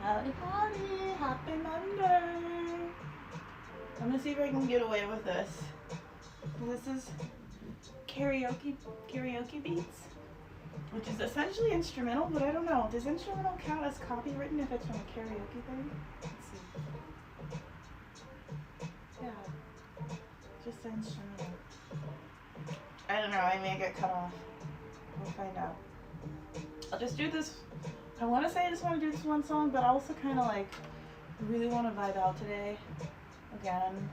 Howdy, howdy, happy Monday. I'm gonna see if I can get away with this. This is karaoke beats, which is essentially instrumental, but I don't know. Does instrumental count as copywritten if it's from a karaoke thing? Let's see. Yeah, just instrumental. I don't know, I may get cut off. We'll find out. I'll just do this. I want to say I just want to do this one song, but I also kind of like really want to vibe out today. Again,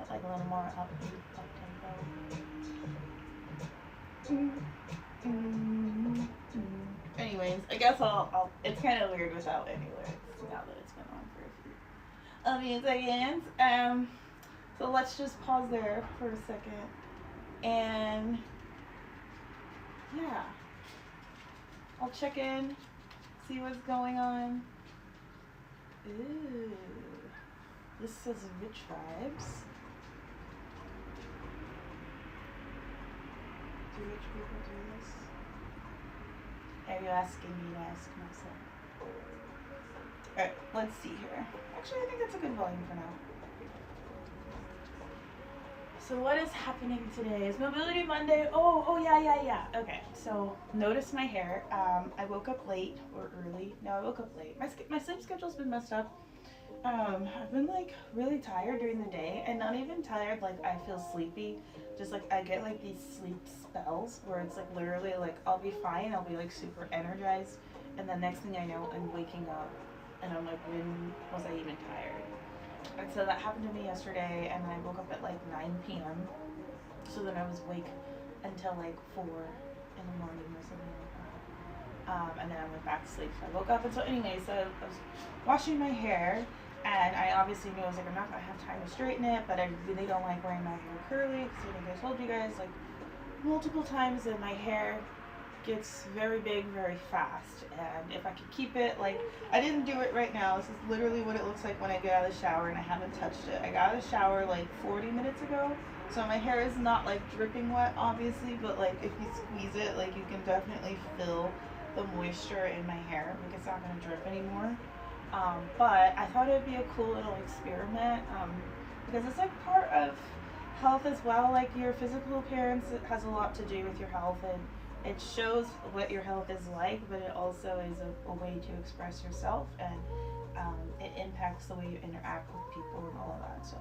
like a little more upbeat, up-tempo. Anyways, I guess I'll it's kind of weird without any lyrics now that it's been on for a few seconds. So let's just pause there for a second. And yeah, I'll check in, see what's going on. Ooh, this says rich vibes. Do rich people do this? Are you asking me to ask myself? Alright, let's see here. Actually, I think that's a good volume for now. So what is happening today? Is Mobility Monday? Oh yeah. Okay, so notice my hair. I woke up late or early. No, I woke up late. My sleep schedule's been messed up. I've been like really tired during the day, and not even tired like I feel sleepy. Just like I get like these sleep spells where it's like literally like I'll be fine. I'll be like super energized, and the next thing I know, I'm waking up, and I'm like, when was I even tired? And so that happened to me yesterday, and I woke up at like 9 p.m. So then I was awake until like 4 in the morning or something like that. And then I went back to sleep. So I woke up, and so anyway, so I was washing my hair, and I obviously knew I was like, I'm not gonna have time to straighten it, but I really don't like wearing my hair curly because I think I told you guys like multiple times that my hair gets very big very fast, and if I could keep it, like, I didn't do it right now. This is literally what it looks like when I get out of the shower, and I haven't touched it. I got out of the shower like 40 minutes ago, so my hair is not like dripping wet obviously, but like if you squeeze it, like you can definitely feel the moisture in my hair. Like it's not going to drip anymore. But I thought it would be a cool little experiment, because it's like part of health as well. Like your physical appearance, it has a lot to do with your health, and it shows what your health is like, but it also is a way to express yourself, and it impacts the way you interact with people and all of that. So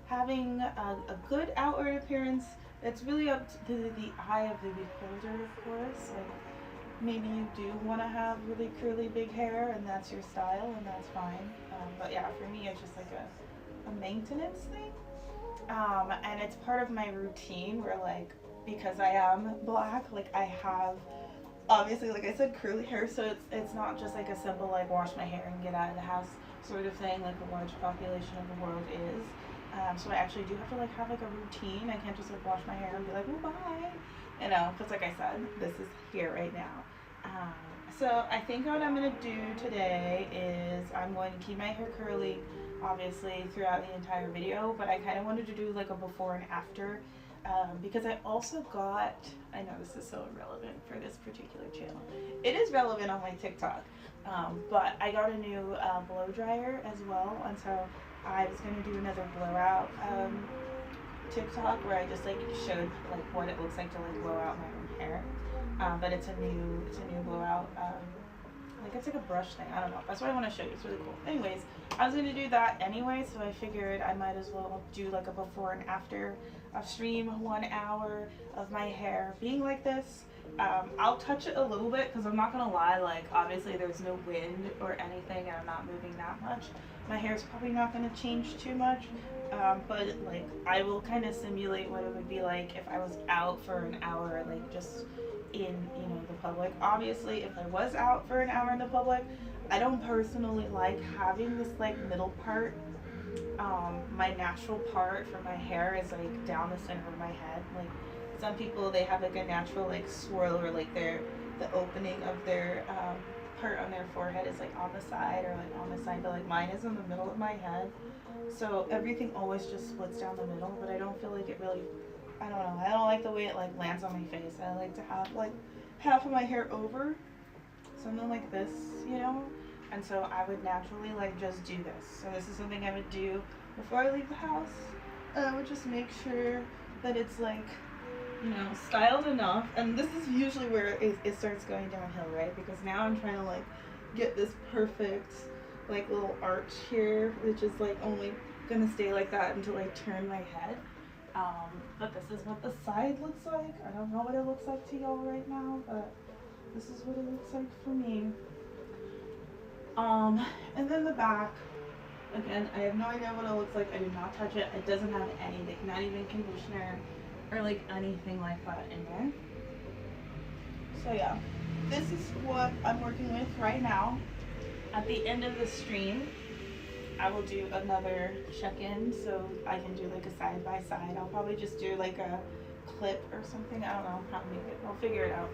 having a good outward appearance, it's really up to the eye of the beholder, of course. Like maybe you do want to have really curly big hair, and that's your style, and that's fine. But yeah, for me, it's just like a maintenance thing. And it's part of my routine where, like, because I am black, like I have obviously, like I said, curly hair, so it's not just like a simple like wash my hair and get out of the house sort of thing like a large population of the world is. So I actually do have to like have like a routine. I can't just like wash my hair and be like, oh bye, you know, because like I said, this is here right now. So I think what I'm gonna do today is I'm going to keep my hair curly obviously throughout the entire video, but I kind of wanted to do like a before and after. Because I also got, I know this is so irrelevant for this particular channel. It is relevant on my TikTok, but I got a new blow dryer as well, and so I was going to do another blowout TikTok where I just like showed like what it looks like to like blow out my own hair. But it's a new blowout. Like it's like a brush thing. I don't know. That's what I want to show you. It's really cool. Anyways, I was gonna do that anyway, so I figured I might as well do like a before and after. I'll stream 1 hour of my hair being like this. I'll touch it a little bit because I'm not gonna lie. Like obviously there's no wind or anything, and I'm not moving that much. My hair's probably not gonna change too much. But like I will kind of simulate what it would be like if I was out for an hour, like just in, you know, the public. Obviously, if I was out for an hour in the public, I don't personally like having this like middle part. My natural part for my hair is like down the center of my head. Like some people, they have like a natural like swirl, or like the opening of their part on their forehead is like on the side, or like on the side, but like mine is in the middle of my head. So everything always just splits down the middle, but I don't feel like it really, I don't know, I don't like the way it like lands on my face. I like to have like half of my hair over, something like this, you know? And so I would naturally like just do this. So this is something I would do before I leave the house. And I would just make sure that it's like, you know, styled enough. And this is usually where it starts going downhill, right? Because now I'm trying to like get this perfect like little arch here, which is like only gonna stay like that until I turn my head. But this is what the side looks like. I don't know what it looks like to y'all right now, but this is what it looks like for me. And then the back, again, I have no idea what it looks like. I did not touch it. It doesn't have anything, not even conditioner or like anything like that in there. So yeah, this is what I'm working with right now. At the end of the stream, I will do another check-in so I can do like a side-by-side. I'll probably just do like a clip or something. I don't know how to make it. I'll figure it out.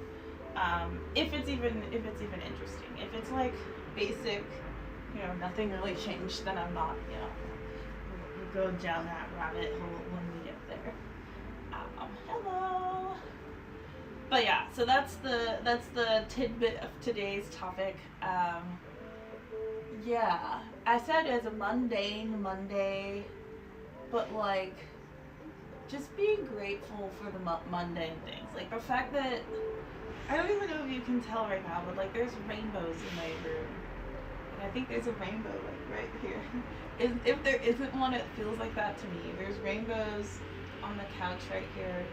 If it's even interesting. If it's like basic, you know, nothing really changed, then I'm not, you know, we'll go down that rabbit hole when we get there. Hello. But yeah, so that's the tidbit of today's topic. Yeah, I said it's a mundane Monday, but like, just being grateful for the mundane things. Like the fact that, I don't even know if you can tell right now, but like there's rainbows in my room. And I think there's a rainbow like right here. If there isn't one, it feels like that to me. There's rainbows on the couch right here.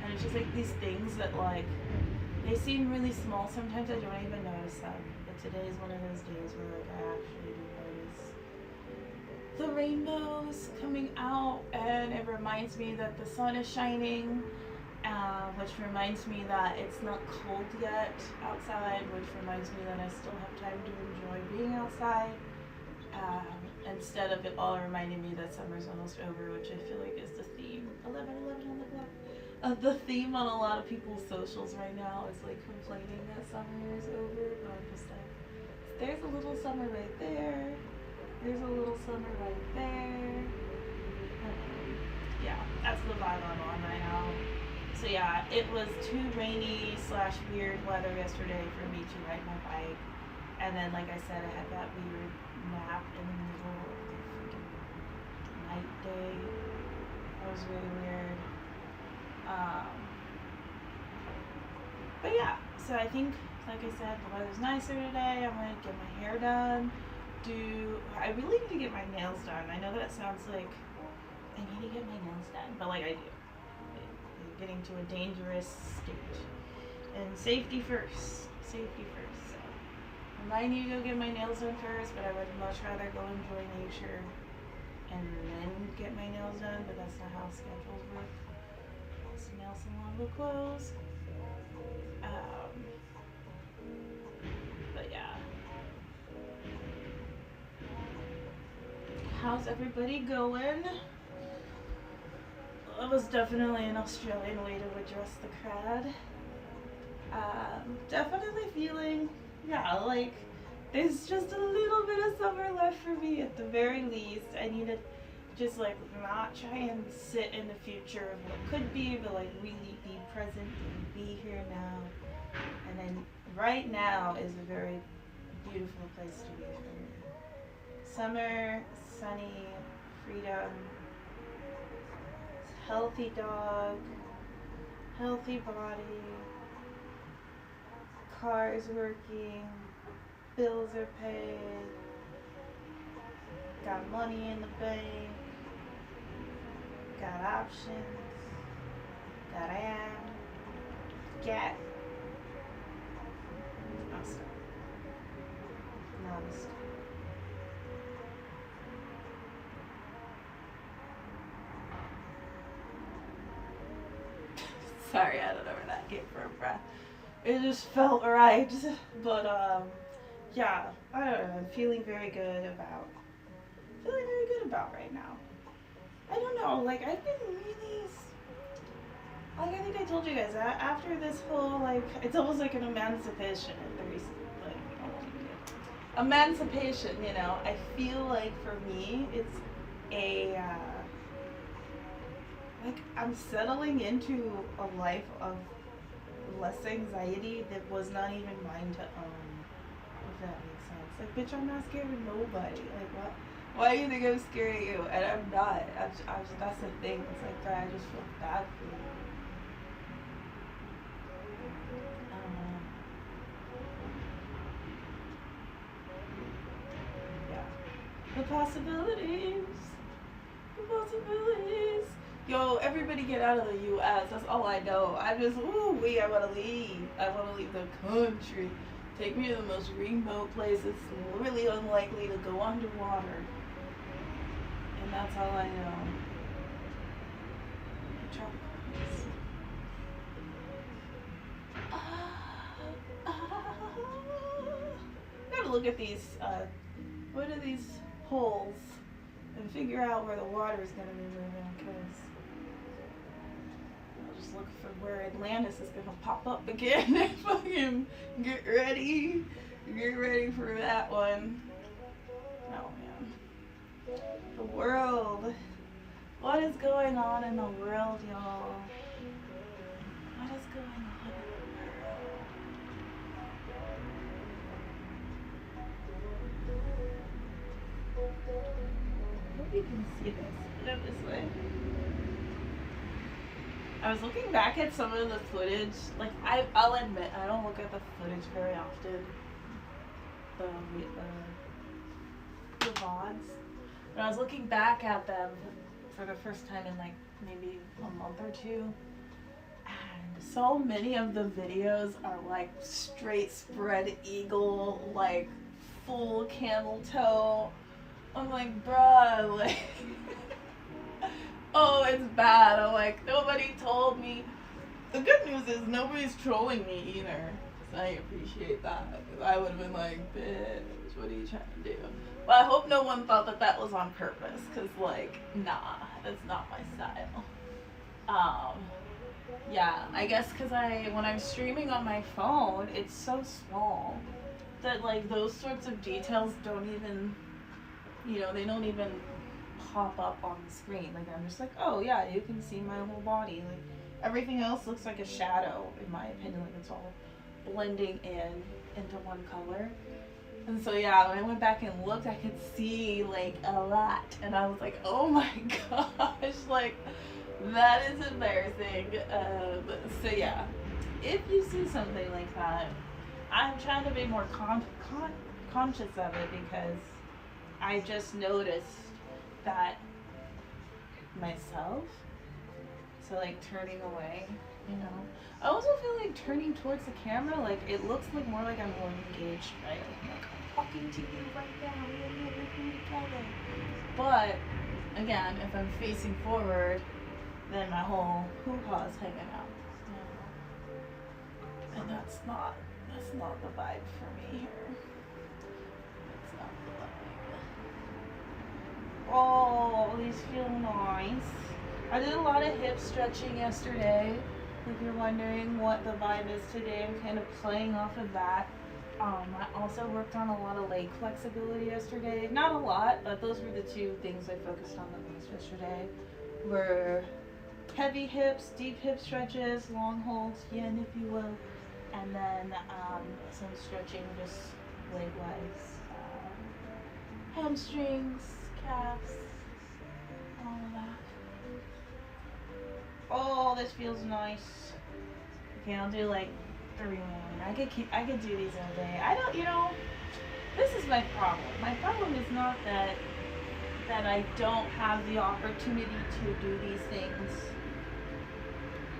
And it's just like these things that like, they seem really small. Sometimes I don't even notice them. But today is one of those days where like I actually do notice the rainbows coming out, and it reminds me that the sun is shining, which reminds me that it's not cold yet outside, which reminds me that I still have time to enjoy being outside, instead of it all reminding me that summer's almost over, which I feel like is the theme. 11 on the clock. The theme on a lot of people's socials right now is like complaining that summer is over, but I'm just like, there's a little summer right there. There's a little summer right there. Yeah, that's the vibe I'm on right now. So yeah, it was too rainy / weird weather yesterday for me to ride my bike. And then, like I said, I had that weird nap in the middle of the freaking night day. That was really weird. But yeah, so I think, like I said, the weather's nicer today. I'm gonna get my hair done. I really need to get my nails done. I know that sounds like I need to get my nails done, but like I do. I'm getting to a dangerous stage. And safety first. Safety first. So I might need to go get my nails done first, but I would much rather go enjoy nature and then get my nails done, but that's not how schedules work. So nail salon will close. But yeah. How's everybody going? That was definitely an Australian way to address the crowd. Definitely feeling, yeah, like there's just a little bit of summer left for me at the very least. I need to just like not try and sit in the future of what could be, but like really be present and be here now. And then right now is a very beautiful place to be for me. Summer, sunny, freedom, healthy dog, healthy body, cars working, bills are paid, got money in the bank, got options, got cat. Namaste. Namaste. Sorry, I don't know where that came from, bruh. It just felt right. But, yeah, I don't know. I'm feeling very good about right now. I don't know, like, I've been really, like, I think I told you guys, after this whole, like, it's almost like an emancipation, emancipation, you know, I feel like for me, it's a, like, I'm settling into a life of less anxiety that was not even mine to own, if that makes sense. It's like, bitch, I'm not scared of nobody. Like, what? Why do you think I'm scared of you? And I'm not. That's the thing. It's like, God, I just feel bad for you. Yeah. The possibilities. The possibilities. Yo, everybody get out of the U.S. That's all I know. I'm just, ooh, wait, I want to leave. I want to leave the country. Take me to the most remote place. It's really unlikely to go underwater. And that's all I know. Gotta look at these, what are these holes and figure out where the water is gonna be moving, because I'll just look for where Atlantis is gonna pop up again and fucking get ready for that one. Oh man. The world. What is going on in the world, y'all? What is going on in the world? I hope you can see this. Put it this way. I was looking back at some of the footage. Like, I'll admit, I don't look at the footage very often. The VODs. But I was looking back at them for the first time in like maybe a month or two, and so many of the videos are like straight spread eagle, like full camel toe. I'm like, bruh, like oh, it's bad. I'm like, nobody told me. The good news is nobody's trolling me either, so I appreciate that. I would have been like, bitch, what are you trying to do? Well, I hope no one thought that that was on purpose, because, like, nah, that's not my style. Yeah, I guess because when I'm streaming on my phone, it's so small that, like, those sorts of details don't even, they don't even pop up on the screen. Like, I'm just like, oh, yeah, you can see my whole body. Like, everything else looks like a shadow, in my opinion. Like, it's all blending into one color. And so, yeah, when I went back and looked, I could see, like, a lot. And I was like, oh my gosh, like, that is embarrassing. So, yeah, if you see something like that, I'm trying to be more conscious of it, because I just noticed that myself. So, like, turning away, I also feel like turning towards the camera, like, it looks like more like I'm more engaged, right? Like, I'm talking to you right now, we're here together. But, again, if I'm facing forward, then my whole hoo-ha is hanging out. And that's not the vibe for me here. That's not the vibe. Oh, these feel nice. I did a lot of hip stretching yesterday. If you're wondering what the vibe is today, I'm kind of playing off of that. I also worked on a lot of leg flexibility yesterday. Not a lot, but those were the two things I focused on the most yesterday. Were heavy hips, deep hip stretches, long holds, yin if you will, and then some stretching just leg-wise. Hamstrings, calves, all of that. Oh, this feels nice. Okay, I'll do like 3 more. I could do these all day. I don't, this is my problem. My problem is not that I don't have the opportunity to do these things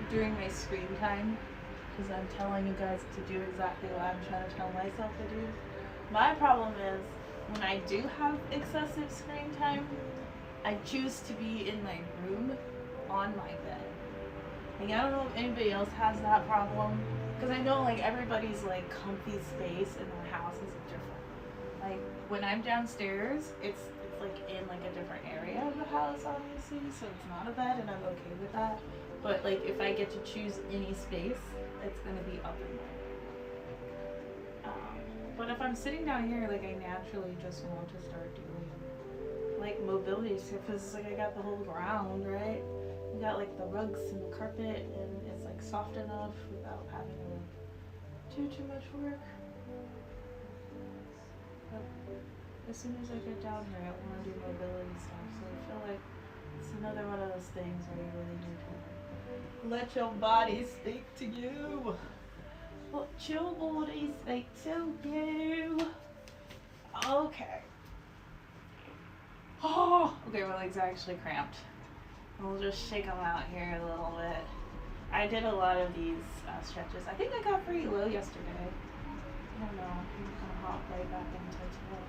during my screen time, because I'm telling you guys to do exactly what I'm trying to tell myself to do. My problem is when I do have excessive screen time, I choose to be in my room on my bed. Like, I don't know if anybody else has that problem, because I know, like, everybody's, like, comfy space in their house is different. Like, when I'm downstairs, it's like, in, like, a different area of the house, obviously, so it's not a bed, and I'm okay with that. But, like, if I get to choose any space, it's gonna be up in there. But if I'm sitting down here, like, I naturally just want to start doing, like, mobility stuff, because it's like I got the whole ground, right? We got like the rugs and the carpet, and it's like soft enough without having to do too much work. But as soon as I get down here, I want to do mobility stuff. So I feel like it's another one of those things where you really need to let your body speak to you. Let your body speak to you. Okay. Oh, okay, my legs are actually cramped. We'll just shake them out here a little bit. I did a lot of these stretches. I think I got pretty low yesterday. I don't know. I'm gonna hop right back into today.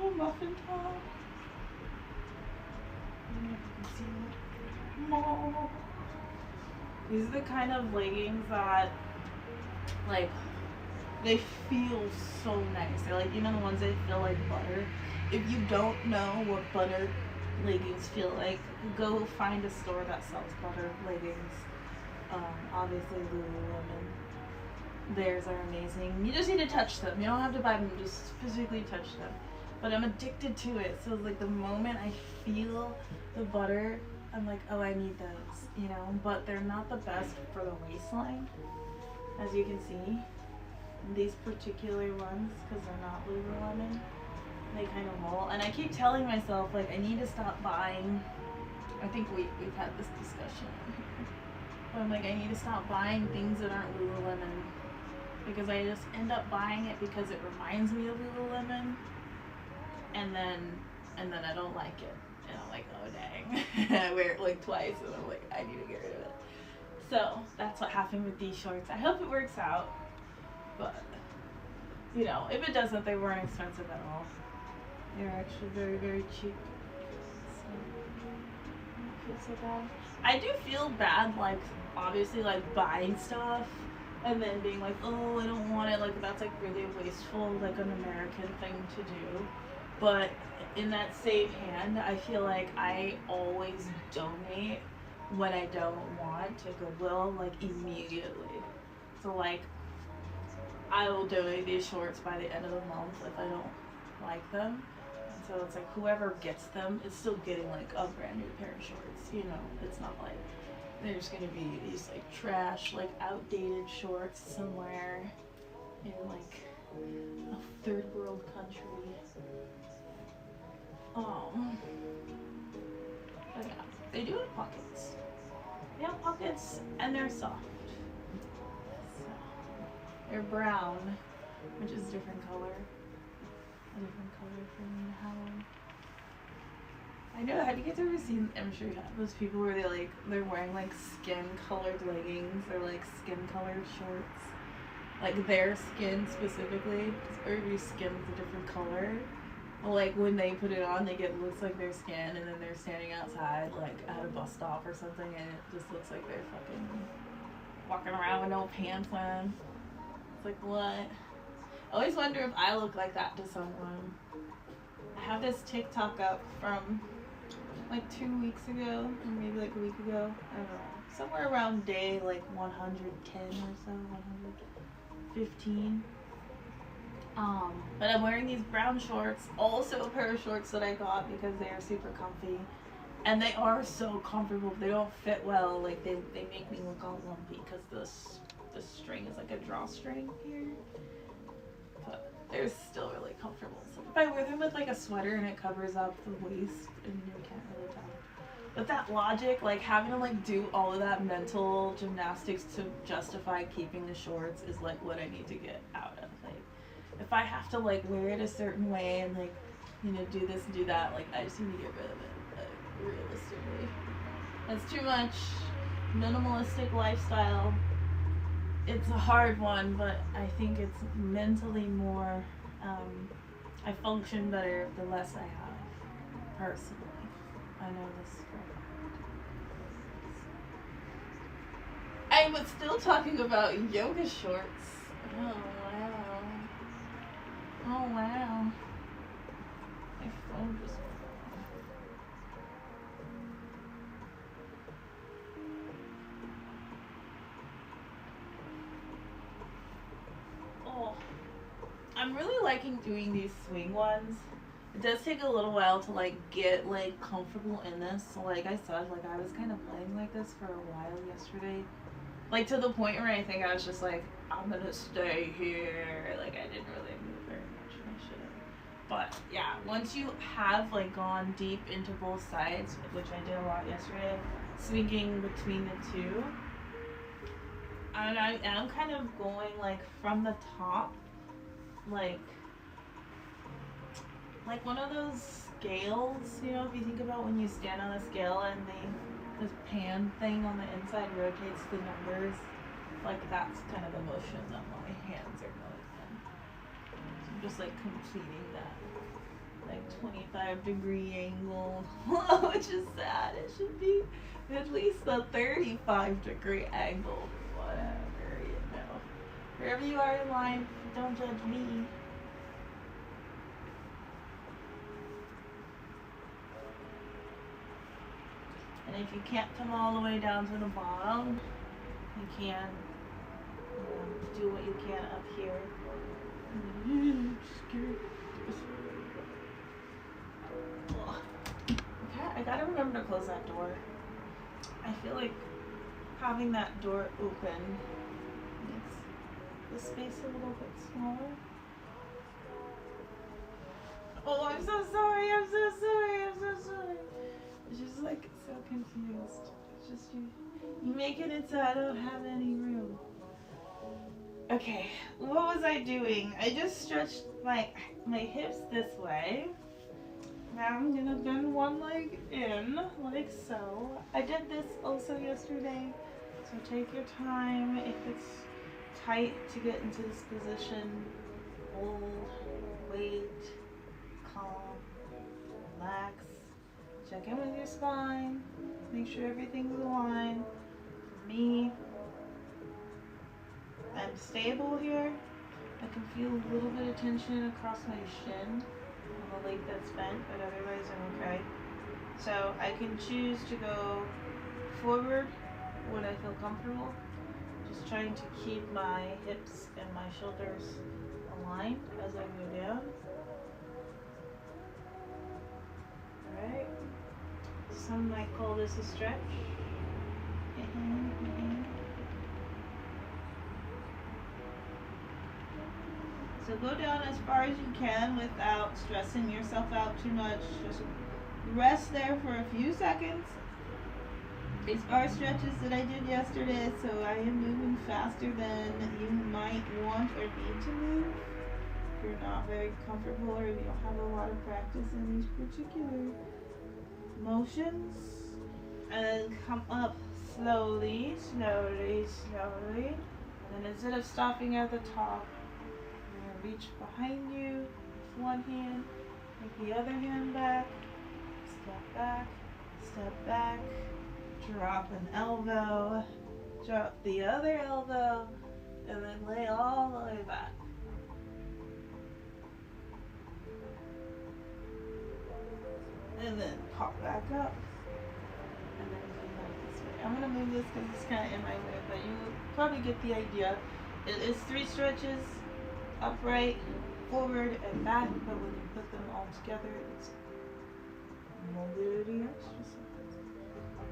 Oh, muffin top. I don't know if you can see it. No. These are the kind of leggings that, like, they feel so nice. They're like, you know, the ones that feel like butter. If you don't know what butter leggings feel like, go find a store that sells butter leggings. Obviously Lululemon. Theirs are amazing. You just need to touch them. You don't have to buy them, just physically touch them. But I'm addicted to it. So like the moment I feel the butter, I'm like, oh, I need those, you know? But they're not the best for the waistline, as you can see. These particular ones, because they're not Lululemon, they kind of roll. And I keep telling myself, like, I need to stop buying. I think we've had this discussion. But I'm like, I need to stop buying things that aren't Lululemon, because I just end up buying it because it reminds me of Lululemon, and then I don't like it, and I'm like, oh dang. I wear it like twice, and I'm like, I need to get rid of it. So that's what happened with these shorts. I hope it works out, but you know, if it doesn't, they weren't expensive at all. They're actually very, very cheap. So I don't feel so bad. I do feel bad, like, obviously, like, buying stuff and then being like, oh, I don't want it. Like, that's, like, really wasteful, like, an American thing to do. But in that same hand, I feel like I always donate when I don't want to Goodwill, like, immediately. So, like, I will donate these shorts by the end of the month if I don't like them. So it's like whoever gets them is still getting like a brand new pair of shorts, you know. It's not like there's gonna be these like trash, like outdated shorts somewhere in like a third world country. But yeah, they do have pockets. They have pockets and they're soft. So, they're brown, which is a different color. A different color from how I know. Have you guys ever seen, I'm sure you have, those people where they're wearing like skin colored leggings or like skin colored shorts, like their skin specifically, because everybody's skin is a different color. Well, like when they put it on, looks like their skin, and then they're standing outside like at a bus stop or something, and it just looks like they're fucking walking around with no pants on. It's like, what? I always wonder if I look like that to someone. I have this TikTok up from like 2 weeks ago, or maybe like a week ago. I don't know. Somewhere around day like 110 or so, 115. But I'm wearing these brown shorts, also a pair of shorts that I got because they are super comfy. And they are so comfortable. They don't fit well. Like they make me look all lumpy because the string is like a drawstring here. But they're still really comfortable. So if I wear them with like a sweater and it covers up the waist, and you can't really tell. But that logic, like having to like do all of that mental gymnastics to justify keeping the shorts is like what I need to get out of. Like if I have to like wear it a certain way and like, you know, do this and do that, like I just need to get rid of it. Like realistically, that's too much. Minimalistic lifestyle. It's a hard one, but I think it's mentally more, I function better the less I have, personally. I know this for a fact. I was still talking about yoga shorts. Oh, wow. Oh, wow. My phone just... I'm really liking doing these swing ones. It does take a little while to like get like comfortable in this. So like I said, like I was kind of playing like this for a while yesterday. Like to the point where I think I was just like, I'm gonna stay here. Like I didn't really move very much. I should have But yeah, once you have like gone deep into both sides, which I did a lot yesterday, swinging between the two, and I am kind of going like from the top, like one of those scales, you know, if you think about when you stand on a scale and this pan thing on the inside rotates the numbers, like that's kind of the motion that my hands are going in. So I'm just like completing that like 25-degree angle, which is sad. It should be at least a 35-degree angle, whatever, you know. Wherever you are in life, don't judge me. And if you can't come all the way down to the bottom, you can do what you can up here. I gotta remember to close that door. I feel like having that door open makes the space a little bit smaller. Oh, I'm so sorry, I'm so sorry, I'm so sorry. It's just like so confused. It's just you making it so I don't have any room. Okay, what was I doing? I just stretched my hips this way. Now I'm gonna bend one leg in, like so. I did this also yesterday, so take your time. If it's tight to get into this position, hold, wait, calm, relax. Check in with your spine. Make sure everything's aligned. For me, I'm stable here. I can feel a little bit of tension across my shin on the leg that's bent, but otherwise I'm okay. So I can choose to go forward when I feel comfortable. Just trying to keep my hips and my shoulders aligned as I go down. Alright. Some might call this a stretch. So go down as far as you can without stressing yourself out too much. Just rest there for a few seconds. These are stretches that I did yesterday, so I am moving faster than you might want or need to move. If you're not very comfortable or if you don't have a lot of practice in these particular motions. And then come up slowly, slowly, slowly. And then instead of stopping at the top, you're gonna reach behind you with one hand, take the other hand back, step back, drop an elbow, drop the other elbow, and then lay all the way back. And then pop back up. And then come back this way. I'm going to move this because it's kind of in my way, but you probably get the idea. It is 3 stretches, upright, forward, and back, but when you put them all together, it's mobility exercise.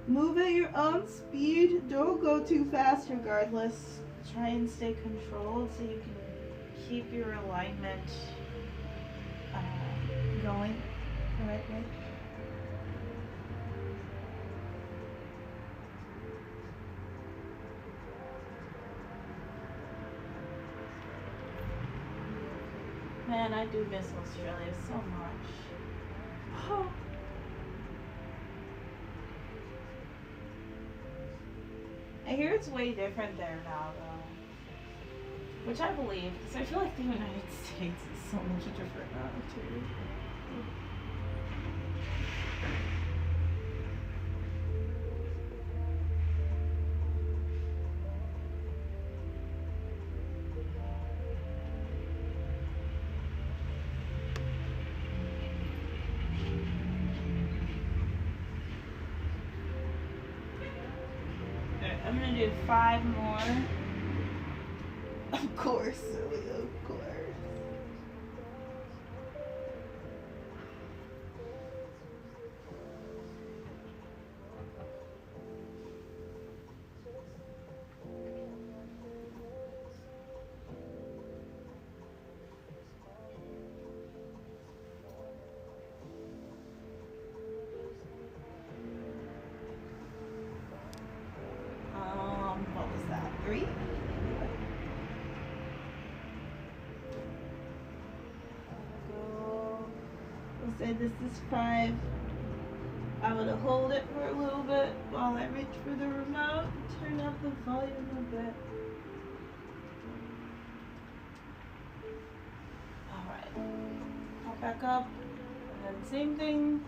Move at your own speed. Don't go too fast regardless. Try and stay controlled so you can keep your alignment going the right way. Man, I do miss Australia so much. Oh. I hear it's way different there now, though. Which I believe, because I feel like the United States is so much different now, too. I'm gonna do 5 more. Of course, silly, of course. say this is 5. I'm gonna hold it for a little bit while I reach for the remote and turn up the volume a bit. Alright, pop back up, and then same thing,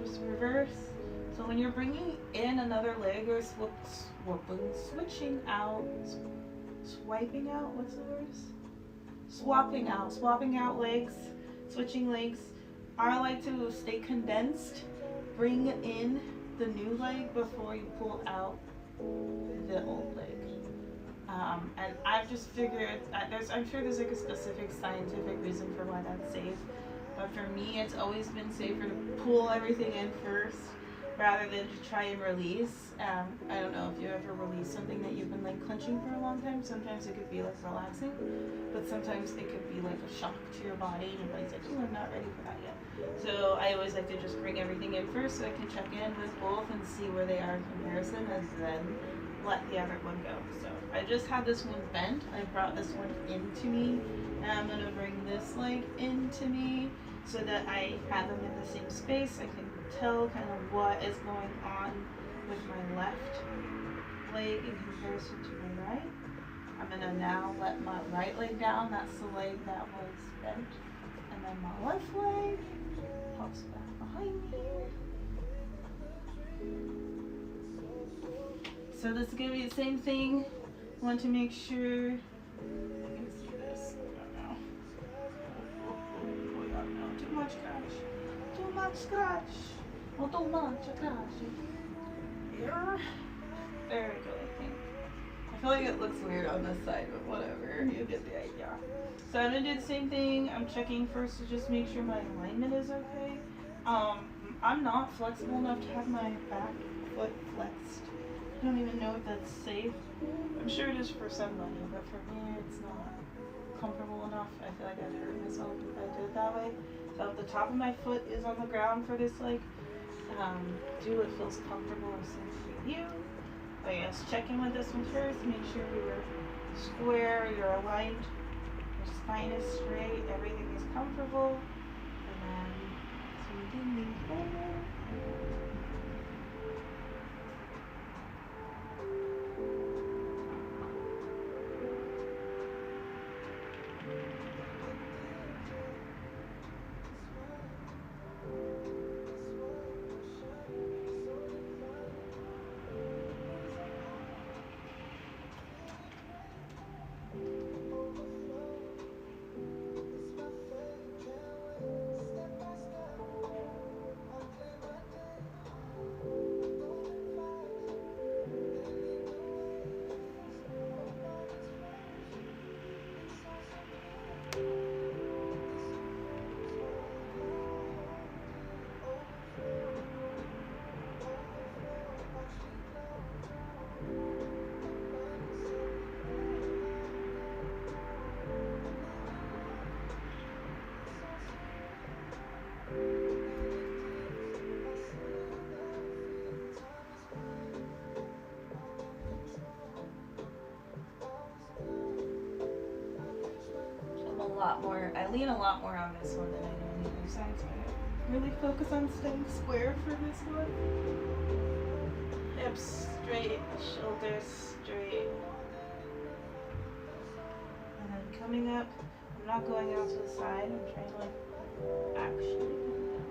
just reverse. So when you're bringing in another leg or switching out, swiping out, what's the word? Swapping out legs, switching legs, I like to stay condensed. Bring in the new leg before you pull out the old leg. And I've just figured, I'm sure there's like a specific scientific reason for why that's safe. But for me, it's always been safer to pull everything in first rather than to try and release. I don't know if you ever release something that you've been like clenching for a long time. Sometimes it could be like relaxing, but sometimes it could be like a shock to your body and your body's like, oh, I'm not ready for that yet. So I always like to just bring everything in first so I can check in with both and see where they are in comparison and then let the other one go. So I just had this one bent. I brought this one into me, and I'm gonna bring this leg into me so that I have them in the same space. I can tell kind of what is going on with my left leg in comparison to my right. I'm gonna now let my right leg down. That's the leg that was bent. And then my left leg pops back behind me. So this is gonna be the same thing. I want to make sure I can see this. I don't know. Oh, no. Too much scratch. Too much scratch. Oh, too much scratch. Here. There we go, I think. I feel like it looks weird on this side, but whatever. You get the idea. So I'm gonna do the same thing. I'm checking first to just make sure my alignment is okay. I'm not flexible enough to have my back foot flexed. I don't even know if that's safe. I'm sure it is for somebody, but for me it's not comfortable enough. I feel like I'd hurt myself if I did it that way. So if the top of my foot is on the ground for this leg, do what feels comfortable and safe for you. But yes, check in with this one first, make sure you're square, you're aligned, your spine is straight, everything is comfortable, and then something forward. I lean a lot more on this one than I do on the other side, so I really focus on staying square for this one. Hips straight, shoulders straight. And then coming up, I'm not going out to the side, I'm trying to like actually come down.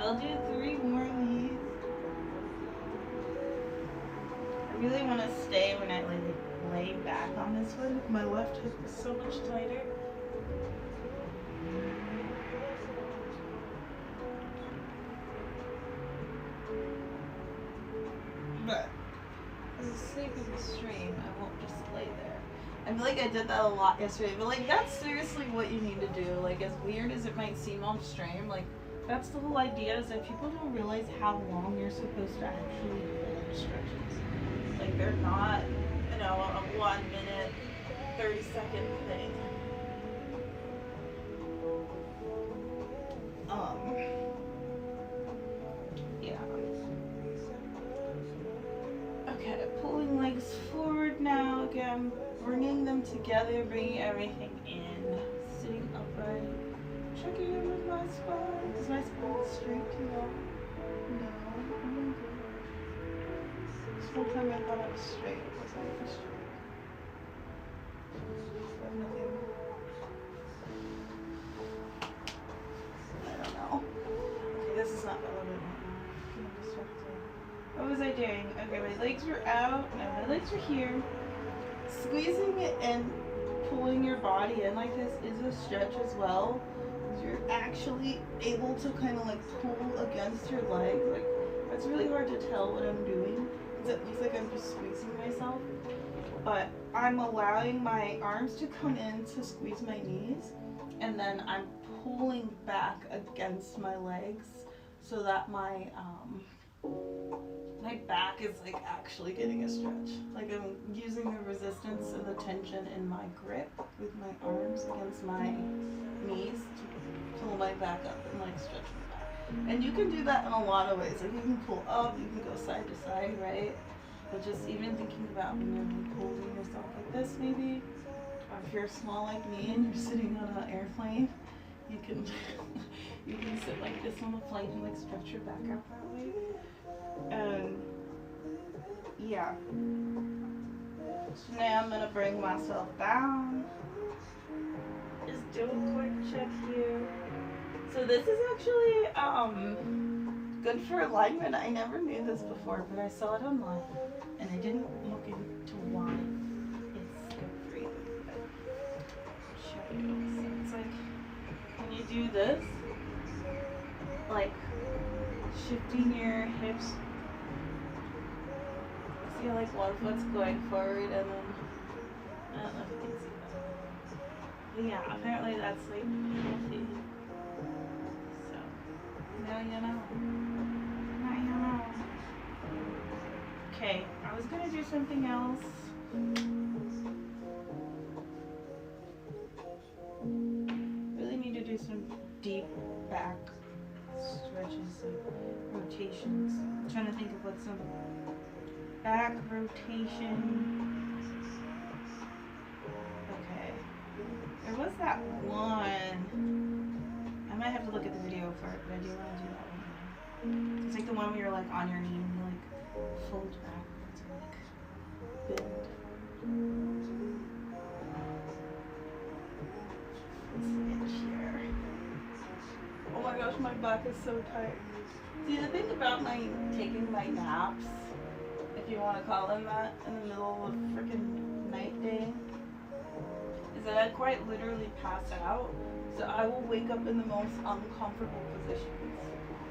I'll do 3 more of these. I really want to stay when I lay back on this one. My left hip is so much tighter. But for the sake of the stream, I won't just lay there. I feel like I did that a lot yesterday, but like that's seriously what you need to do. Like as weird as it might seem on stream, like that's the whole idea, is that people don't realize how long you're supposed to actually hold stretches. Like they're not, you know, a 1 minute, 30-second thing. Yeah. Okay, pulling legs forward now. Again, bringing them together, bringing everything in. Sitting upright. Checking in with my spine. Is my spine straight too long? No. I'm good. This whole time I thought I was straight. Was I ever straight? Nothing. I don't know. Okay, this is not relevant right now. I'm distracted. What was I doing? Okay, my legs were out. No, my legs were here. Squeezing it and pulling your body in like this is a stretch as well. You're actually able to kind of like pull against your legs. Like, it's really hard to tell what I'm doing. It looks like I'm just squeezing myself. But I'm allowing my arms to come in to squeeze my knees, and then I'm pulling back against my legs so that my back is like actually getting a stretch. Like I'm using the resistance and the tension in my grip with my arms against my knees to pull my back up and like stretch my back. And you can do that in a lot of ways. Like you can pull up, you can go side to side, right? But just even thinking about when you're like holding yourself like this maybe, or if you're small like me and you're sitting on an airplane, you can you can sit like this on the plane and like stretch your back out that way. And yeah. So now I'm gonna bring myself down. Just do a quick check here. So this is actually good for alignment. I never knew this before, but I saw it online and I didn't look into why it's good for you. But I'll show you. So it's like when you do this, like shifting your hips. See, like one foot's going forward and then I don't know if you can see that. But yeah, apparently that's like healthy. So now you know. Now you know. Okay, I was gonna do something else. Really need to do some deep back stretches and rotations. I'm trying to think of what some back rotation. Okay. There was that one. I might have to look at the video for it, but I do want to do that one. It's like the one where you're like on your knee and you like fold backwards and like bend. Let's see it here. Oh my gosh, my back is so tight. See, the thing about taking my naps, if you want to call them that, in the middle of a freaking night day, is that I quite literally pass out. So I will wake up in the most uncomfortable positions.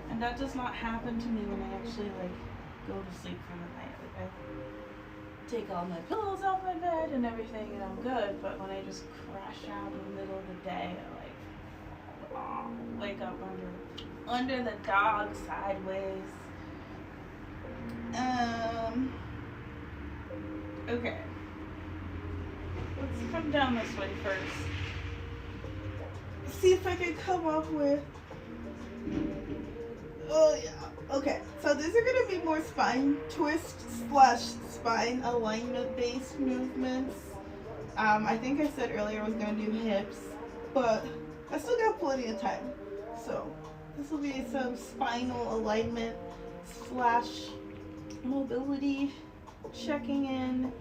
And that does not happen to me when I actually like go to sleep for the night. Like I take all my pillows off my bed and everything and I'm good, but when I just crash out in the middle of the day, I like wake up under the dog sideways. Okay. Let's come down this way first. See if I can come up with. Oh yeah. Okay. So these are gonna be more spine twist / spine alignment based movements. I think I said earlier I was gonna do hips, but I still got plenty of time. So this will be some spinal alignment / mobility checking in,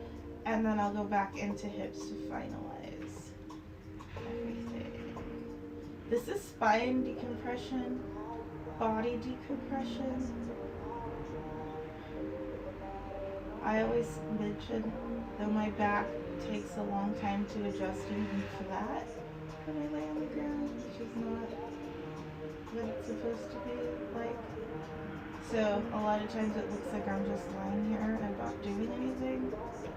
and then I'll go back into hips to finalize everything. This is spine decompression. body decompression. I always mention that my back takes a long time to adjust and be flat when I lay on the ground, which is not what it's supposed to be like. So a lot of times it looks like I'm just lying here and not doing anything.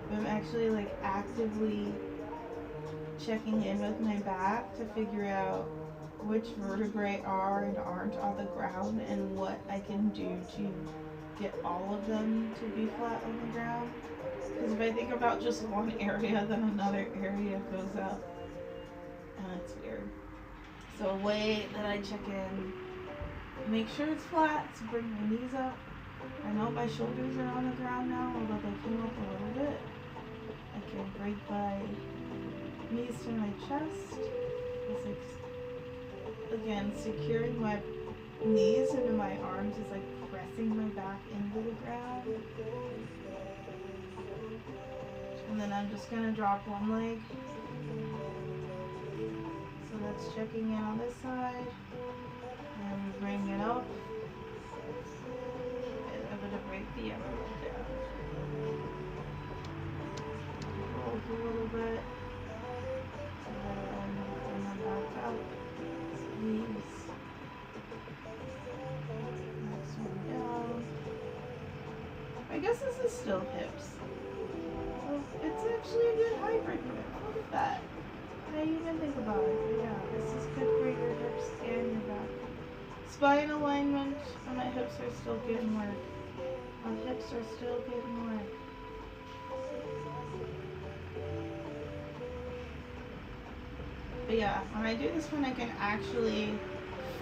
But I'm actually like actively checking in with my back to figure out which vertebrae are and aren't on the ground and what I can do to get all of them to be flat on the ground. Because if I think about just one area, then another area goes up. And it's weird. So a way that I check in, make sure it's flat, so bring my knees up. I know my shoulders are on the ground now, although they came up a little bit. I can bring my knees to my chest. It's like, again, securing my knees into my arms is like pressing my back into the ground. And then I'm just gonna drop one leg. So that's checking in on this side. And we bring it up. And I'm gonna break the other one down. Roll a little bit. And then back out. Squeeze. Next one down. I guess this is still hips. So it's actually a good hybrid grip. Look at that. I didn't even think about it. Yeah, this is good for your hips and your back. Spine alignment, and my hips are still getting work. My hips are still getting work. But yeah, when I do this one, I can actually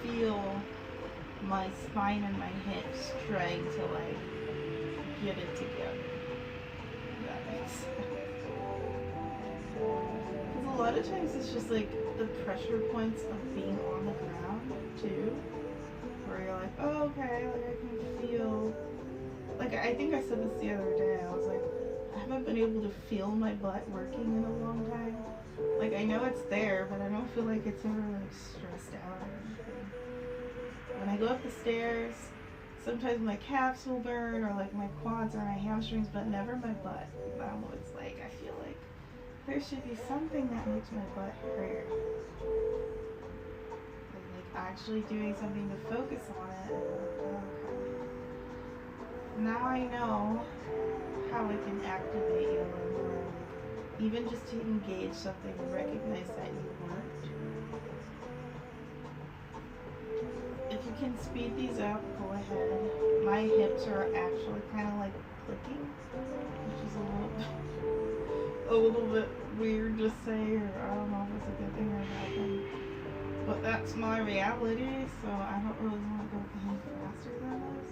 feel my spine and my hips trying to like get it together. If that makes sense. Because a lot of times it's just like the pressure points of being on the ground too. Where you're like, oh, okay, like I can feel, like I think I said this the other day, I was like, I haven't been able to feel my butt working in a long time. Like I know it's there, but I don't feel like it's ever like stressed out or anything. When I go up the stairs, sometimes my calves will burn or like my quads or my hamstrings, but never my butt. I'm always like, I feel like there should be something that makes my butt hurt. Actually doing something to focus on it. Okay. Now I know how I can activate you a little more. Even just to engage something and recognize that you weren't. If you can speed these up, go ahead. My hips are actually kind of like clicking, which is a little bit weird to say, or I don't know if it's a good thing or a bad thing. But that's my reality, so I don't really want to go any faster than this.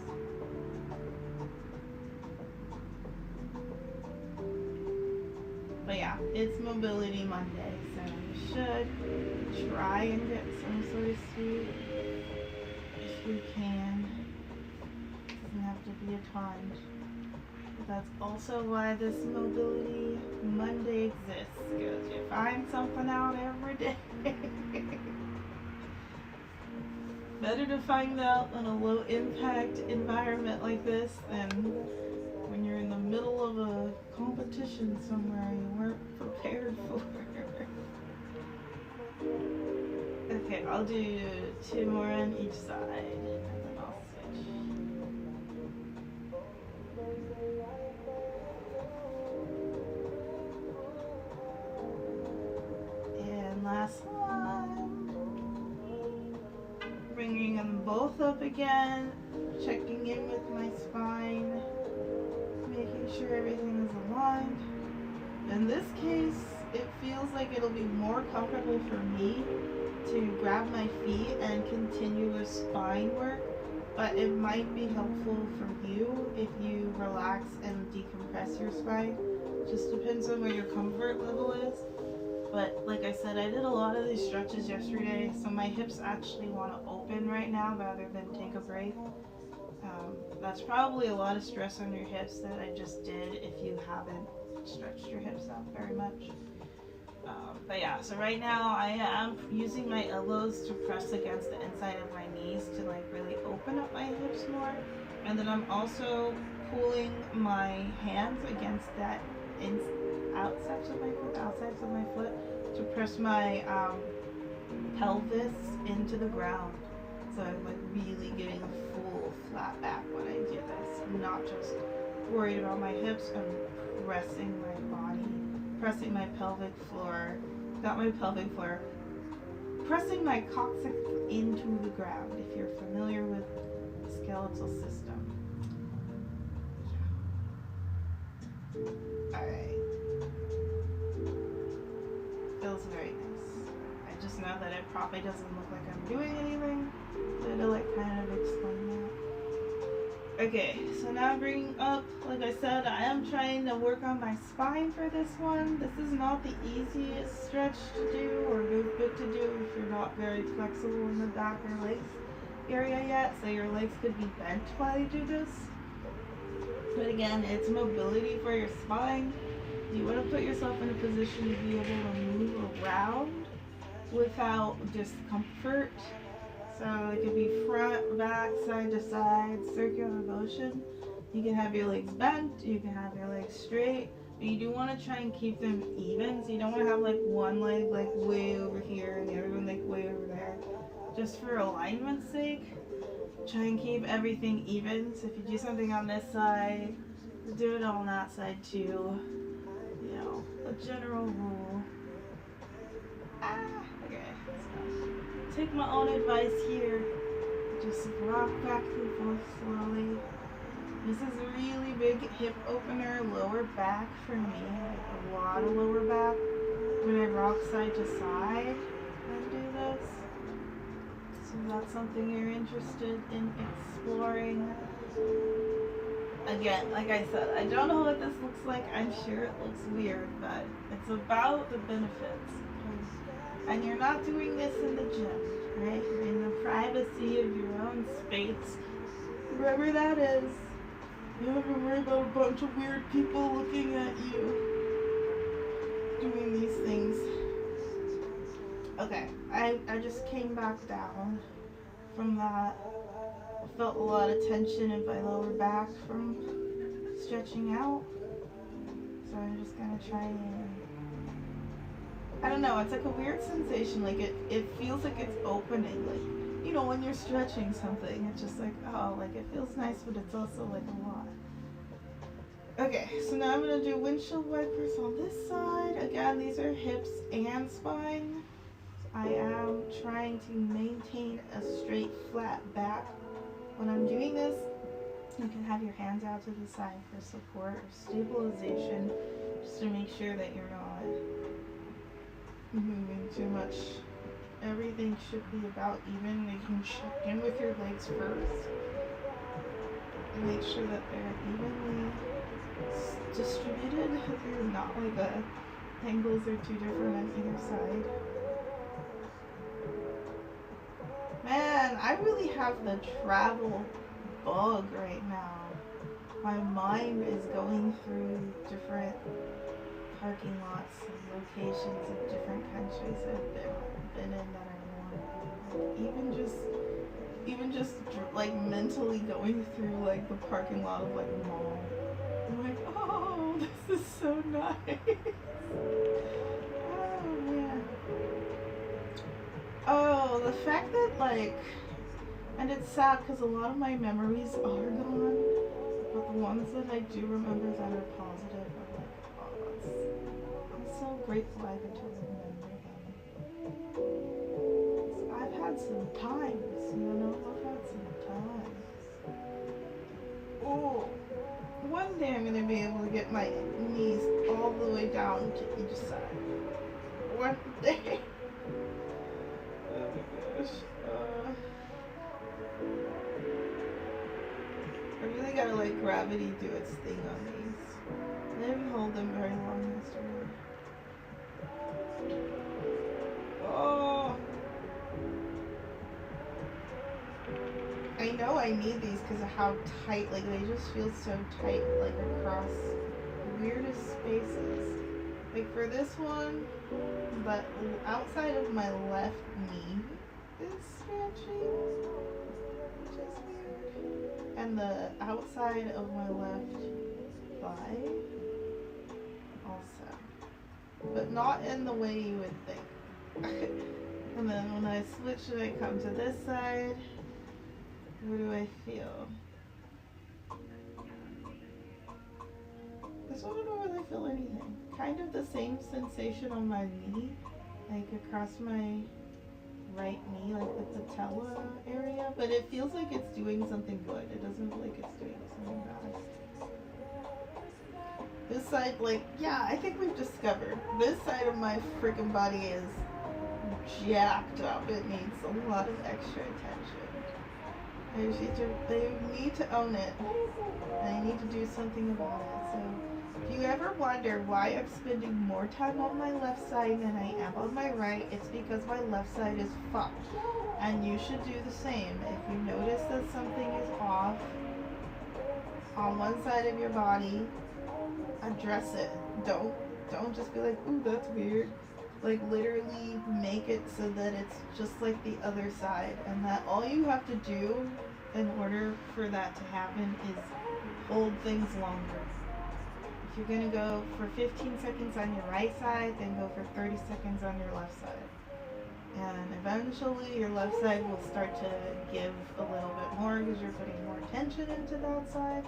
But yeah, it's Mobility Monday, so you should try and get some sort of sleep if you can. It doesn't have to be a ton. But that's also why this Mobility Monday exists, because you find something out every day. Better to find out in a low impact environment like this than when you're in the middle of a competition somewhere you weren't prepared for. Okay, I'll do 2 more on each side and then I'll switch. And last one. Bringing them both up again, checking in with my spine, making sure everything is aligned. In this case, it feels like it'll be more comfortable for me to grab my feet and continue with spine work, but it might be helpful for you if you relax and decompress your spine. Just depends on where your comfort level is. But like I said, I did a lot of these stretches yesterday, so my hips actually want to open right now rather than take a break. That's probably a lot of stress on your hips that I just did if you haven't stretched your hips out very much. But yeah, so right now I am using my elbows to press against the inside of my knees to like really open up my hips more. And then I'm also pulling my hands against that outsides of my foot, the outsides of my foot to press my pelvis into the ground. So I'm like really getting a full flat back when I do this. I'm not just worried about my hips, I'm pressing my body, pressing my pelvic floor, not my pelvic floor, pressing my coccyx into the ground if you're familiar with the skeletal system. Alright. Feels very nice. I just know that it probably doesn't look like I'm doing anything, so to like kind of explain that. Okay, so now bringing up, like I said, I am trying to work on my spine for this one. This is not the easiest stretch to do or movement to do if you're not very flexible in the back or legs area yet, so your legs could be bent while you do this. But again, it's mobility for your spine. You want to put yourself in a position to be able to move around without discomfort. So it could be front, back, side to side, circular motion. You can have your legs bent, you can have your legs straight, but you do want to try and keep them even. So you don't want to have like one leg like way over here and the other one like way over there. Just for alignment's sake, try and keep everything even. So if you do something on this side, do it on that side too. You know, a general rule. Okay, so take my own advice here. Just rock back and forth slowly. This is a really big hip opener, lower back for me, like a lot of lower back. When I rock side to side and do this. So that's something you're interested in exploring. Again, like I said, I don't know what this looks like. I'm sure it looks weird, but it's about the benefits. And you're not doing this in the gym, right? You're in the privacy of your own space, wherever that is. You don't have to worry about a bunch of weird people looking at you doing these things. Okay, I just came back down from that. I felt a lot of tension in my lower back from stretching out. So I'm just gonna try and, I don't know, it's like a weird sensation, like it feels like it's opening, like, you know, when you're stretching something, it's just like, oh, like it feels nice, but it's also like a lot. Okay, so now I'm gonna do windshield wipers on this side. Again, these are hips and spine. I am trying to maintain a straight, flat back. When I'm doing this, you can have your hands out to the side for support or stabilization, just to make sure that you're not moving too much. Everything should be about even. You can check in with your legs first and make sure that they're evenly distributed. They're not like the angles are too different on either side. Man, I really have the travel bug right now. My mind is going through different parking lots and locations of different countries I've been in that I want. Even just like mentally going through like the parking lot of like a mall. I'm like, oh, this is so nice. Oh man. Oh, the fact that like, and it's sad because a lot of my memories are gone, but the ones that I do remember that are positive are like, oh, I'm so grateful I get to remember them. I've had some times, you know, I've had some times. Oh, one day I'm going to be able to get my knees all the way down to each side. One day. Oh my gosh. I really gotta let gravity do its thing on these. I didn't hold them very long yesterday. Oh! I know I need these because of how tight, like they just feel so tight, like across the weirdest spaces. Like for this one, the outside of my left knee is stretching, which is weird. And the outside of my left thigh also. But not in the way you would think. And then when I switch and I come to this side, what do I feel? This one I don't really feel anything. Kind of the same sensation on my knee, like across my right knee, like the patella area, but it feels like it's doing something good. It doesn't feel like it's doing something bad. This side, like, yeah, I think we've discovered this side of my freaking body is jacked up. It needs a lot of extra attention. I need to own it. And I need to do something about it. So if you ever wonder why I'm spending more time on my left side than I am on my right, it's because my left side is fucked. And you should do the same. If you notice that something is off on one side of your body, address it. Don't just be like, ooh, that's weird. Like literally make it so that it's just like the other side, and that all you have to do in order for that to happen is hold things longer. If you're gonna go for 15 seconds on your right side, then go for 30 seconds on your left side. And eventually your left side will start to give a little bit more because you're putting more tension into that side,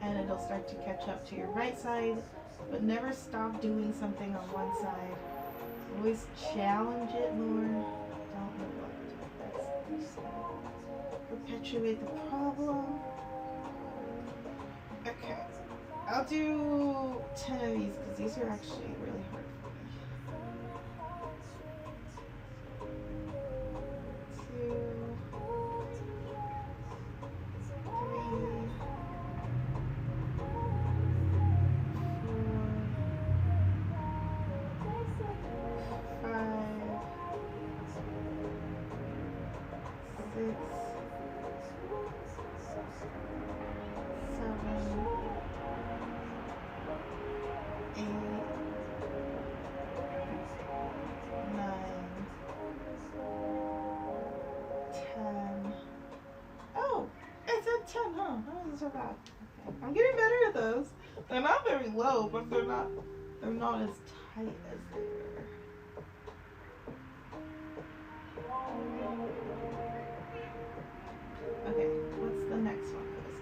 and it'll start to catch up to your right side. But never stop doing something on one side. Always challenge it more. Don't neglect it. That's just perpetuate the problem. Okay. I'll do 10 of these because these are actually really hard for me. 2, 3, 10, huh? That wasn't so bad. Okay. I'm getting better at those. They're not very low, but they're not as tight as they were. Okay, what's the next one I was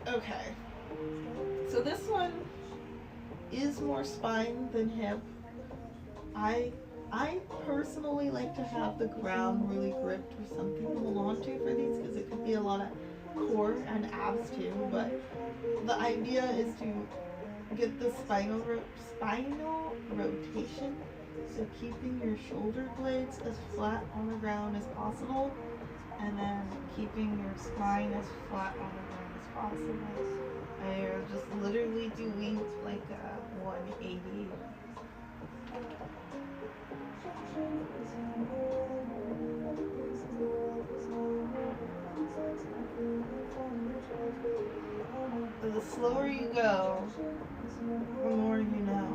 gonna do? Okay. So this one is more spine than hip. I personally like to have the ground really gripped or something to hold on to for these because it could be a lot of core and abs too, but the idea is to get the spinal rotation, so keeping your shoulder blades as flat on the ground as possible and then keeping your spine as flat on the ground as possible. And you're just literally doing like a 180. But the slower you go, the more you know.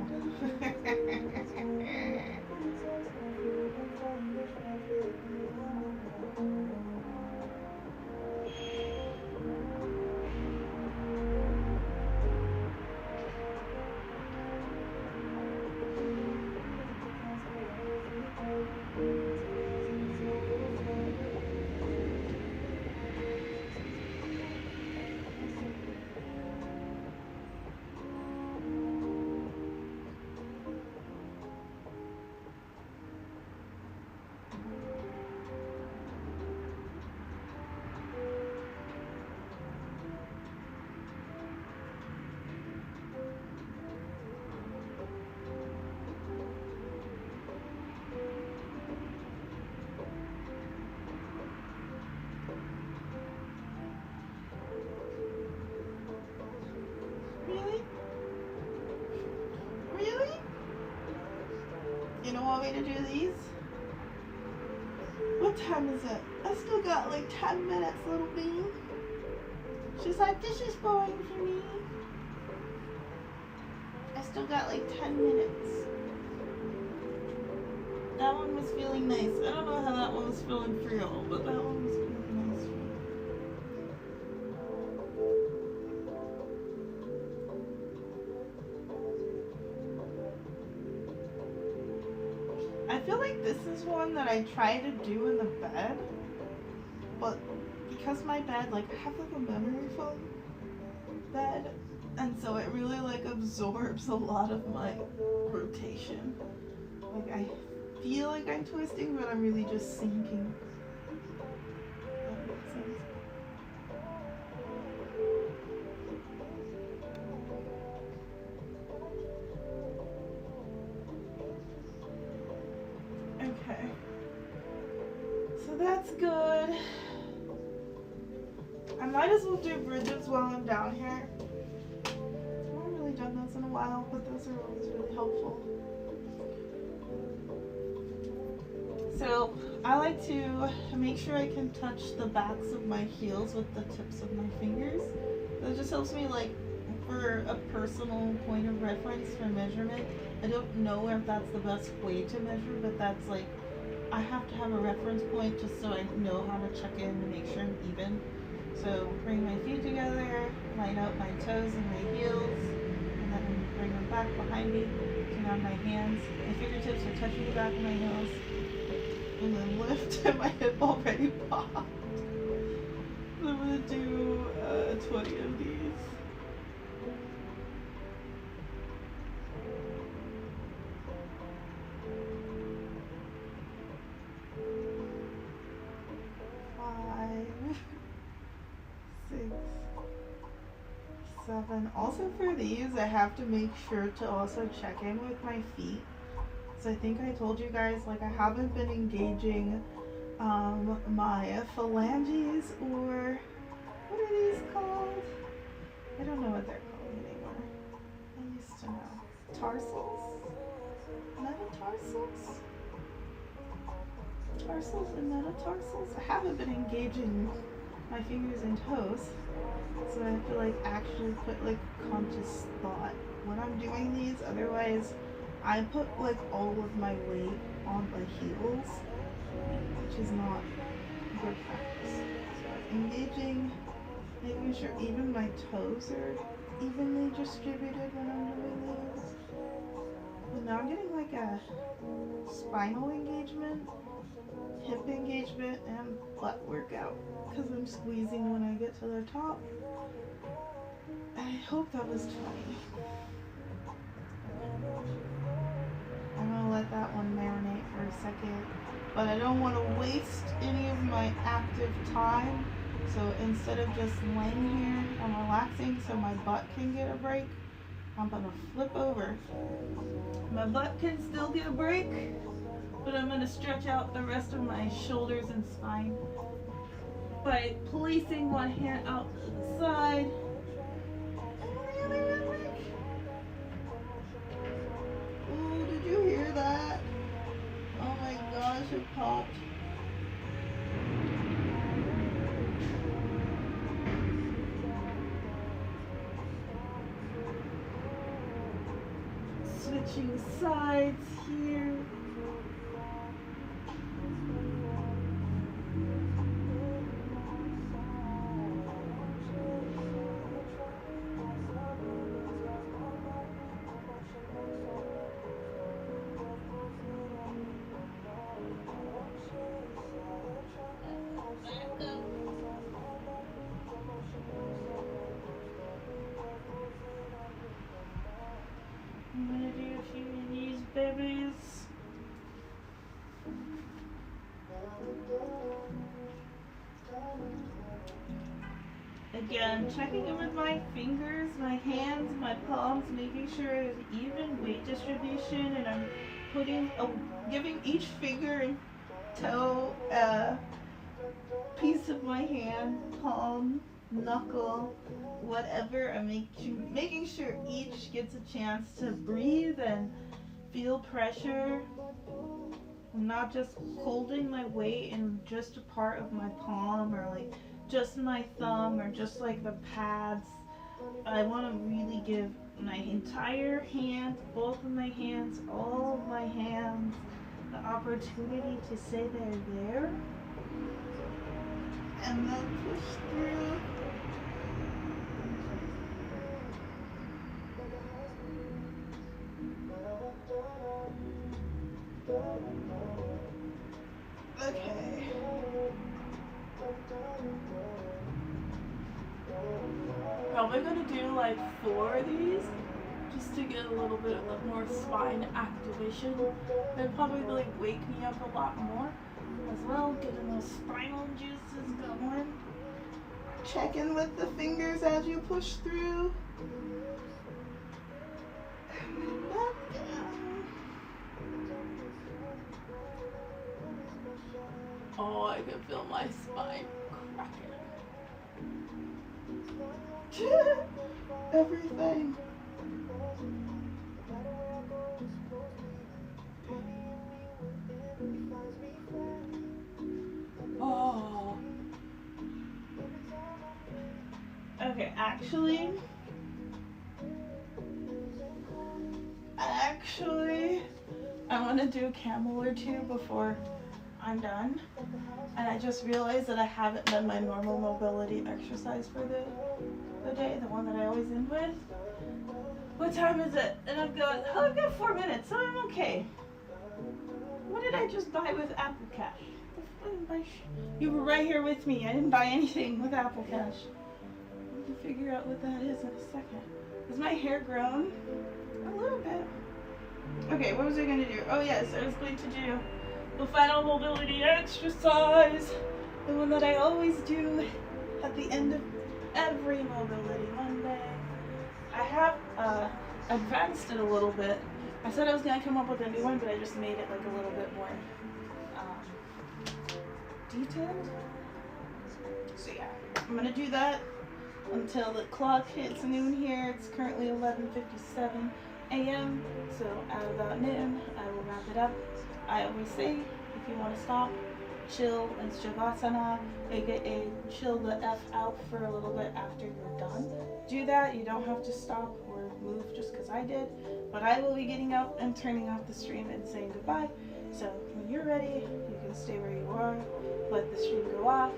You don't want me to do these? What time is it? I still got like 10 minutes, little bean. She's like, this is boring for me. I still got like 10 minutes. That one was feeling nice. I don't know how that one was feeling for y'all, but that one was feeling nice for me. I feel like this is one that I try to do in the bed, but because my bed, like, I have like a memory foam bed, and so it really like absorbs a lot of my rotation. Like, I feel like I'm twisting, but I'm really just sinking. That makes sense. Okay. So that's good. I might as well do bridges while I'm down here. I haven't really done those in a while, but those are always really helpful. So I like to make sure I can touch the backs of my heels with the tips of my fingers. That just helps me, like, for a personal point of reference for measurement. I don't know if that's the best way to measure, but that's like, I have to have a reference point just so I know how to check in to make sure I'm even. So bring my feet together, line out my toes and my heels, and then bring them back behind me. Turn on my hands. My fingertips are touching the back of my heels. And then lift, and my hip already popped. I'm gonna do 20 of these. Also for these, I have to make sure to also check in with my feet. So I think I told you guys, like, I haven't been engaging my phalanges, or what are these called? I don't know what they're called anymore. I used to know. Tarsals? Metatarsals? Tarsals and metatarsals? I haven't been engaging my fingers and toes. So I have to, like, actually put, like, conscious thought when I'm doing these. Otherwise, I put, like, all of my weight on the heels, which is not good practice. So engaging, making sure even my toes are evenly distributed when I'm doing these. And now I'm getting, like, a spinal engagement, hip engagement, and butt workout, because I'm squeezing when I get to the top. I hope that was 20. I'm gonna let that one marinate for a second, but I don't want to waste any of my active time. So instead of just laying here and relaxing so my butt can get a break, I'm gonna flip over. My butt can still get a break, but I'm gonna stretch out the rest of my shoulders and spine by placing one hand out to the side. Oh, did you hear that? Oh my gosh, it popped. Switching sides here. I'm gonna do a few of these babies. Again, checking in with my fingers, my hands, my palms, making sure there's even weight distribution, and I'm giving each finger and toe a piece of my hand, palm, knuckle, whatever. I'm making sure each gets a chance to breathe and feel pressure. I'm not just holding my weight in just a part of my palm or like just my thumb or just like the pads. I want to really give my entire hand, both of my hands, all of my hands, the opportunity to say they're there. And then push through. Okay. Probably gonna do like 4 of these just to get a little bit of more spine activation. They'll probably like wake me up a lot more as well, getting those spinal juices going. Check in with the fingers as you push through. And then back down. Oh, I can feel my spine cracking. Everything. Oh. Okay, actually, I want to do a camel or two before I'm done. And I just realized that I haven't done my normal mobility exercise for the day, the one that I always end with. What time is it? And I'm going, oh, I've got 4 minutes, so I'm okay. What did I just buy with Apple Cash? You were right here with me. I didn't buy anything with Apple Cash. I need to figure out what that is in a second. Is my hair grown? A little bit. Okay, what was I going to do? Oh yes, I was going to do the final mobility exercise. The one that I always do at the end of every Mobility Monday. I have advanced it a little bit. I said I was going to come up with a new one, but I just made it like a little bit more detailed. So yeah, I'm going to do that until the clock hits noon here. It's currently 11:57 a.m. So at about noon, I will wrap it up. I always say, if you want to stop, chill in Shavasana, aka chill the F out for a little bit after you're done. Do that. You don't have to stop or move just because I did. But I will be getting up and turning off the stream and saying goodbye. So when you're ready, you can stay where you are, let the stream go off,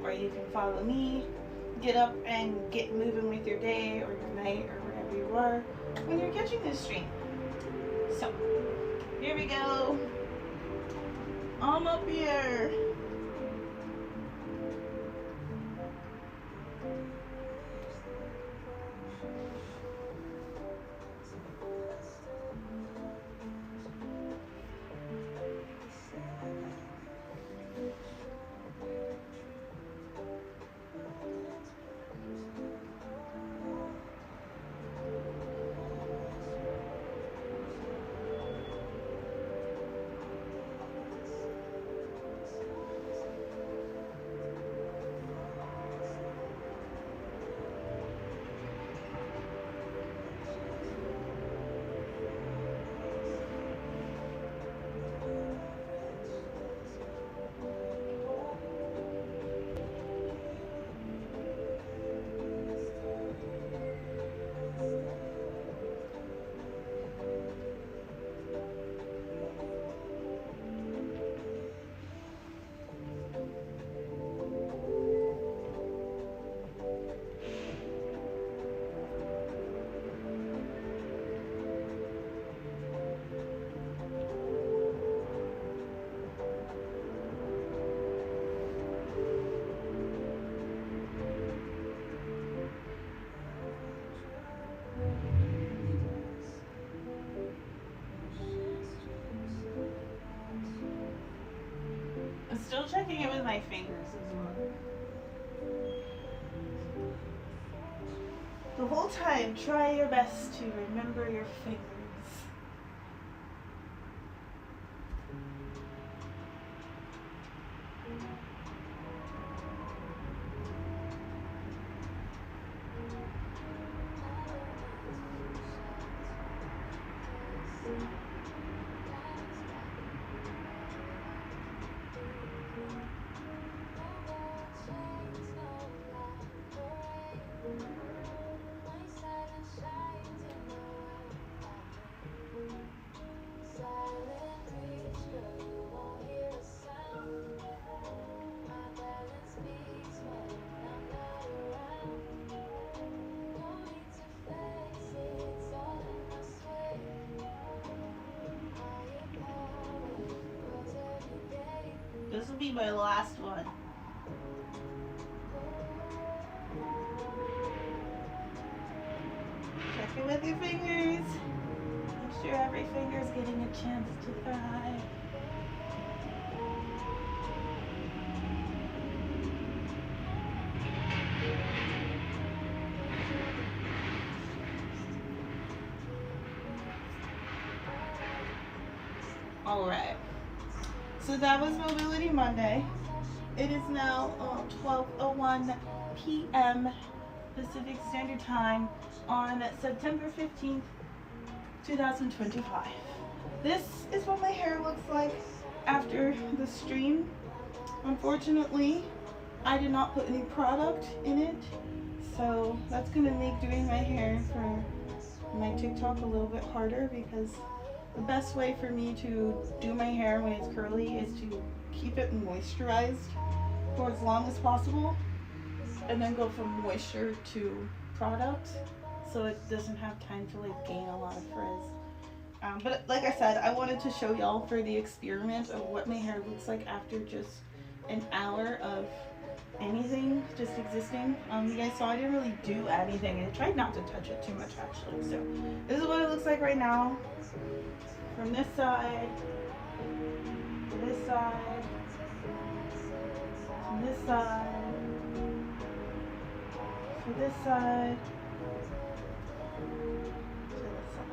or you can follow me, get up and get moving with your day or your night or wherever you are when you're catching this stream. So here we go. I'm up here. Still checking it with my fingers as well. The whole time, try your best to remember your fingers. This will be my last one. Check it with your fingers. Make sure every finger is getting a chance to dry. Alright. So that was Mobility Monday. It is now 12:01 p.m. Pacific Standard Time on September 15th, 2025. This is what my hair looks like after the stream. Unfortunately, I did not put any product in it, so that's going to make doing my hair for my TikTok a little bit harder, because the best way for me to do my hair when it's curly is to keep it moisturized for as long as possible, and then go from moisture to product, so it doesn't have time to like gain a lot of frizz. But like I said, I wanted to show y'all for the experiment of what my hair looks like after just an hour of anything just existing. You guys saw I didn't really do anything. I tried not to touch it too much actually. So this is what it looks like right now. From this side, to this side, to this side, to this side, to this side.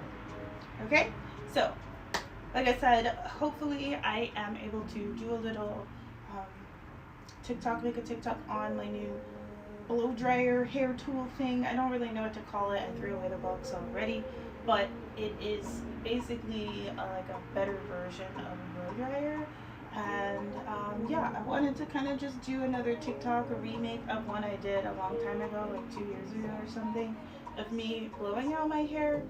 Okay? So, like I said, hopefully I am able to do a little TikTok, make a TikTok on my new blow dryer hair tool thing. I don't really know what to call it. I threw away the box already, but it is basically like a better version of a blow dryer. And yeah, I wanted to kind of just do another TikTok, a remake of one I did a long time ago, like 2 years ago or something, of me blowing out my hair,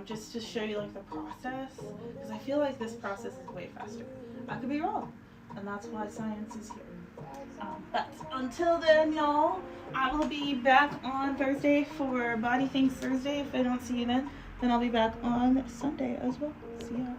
just to show you like the process, because I feel like this process is way faster. I could be wrong, and that's why science is here. But until then, y'all, I will be back on Thursday for Body Things Thursday. If I don't see you then I'll be back on Sunday as well. See y'all.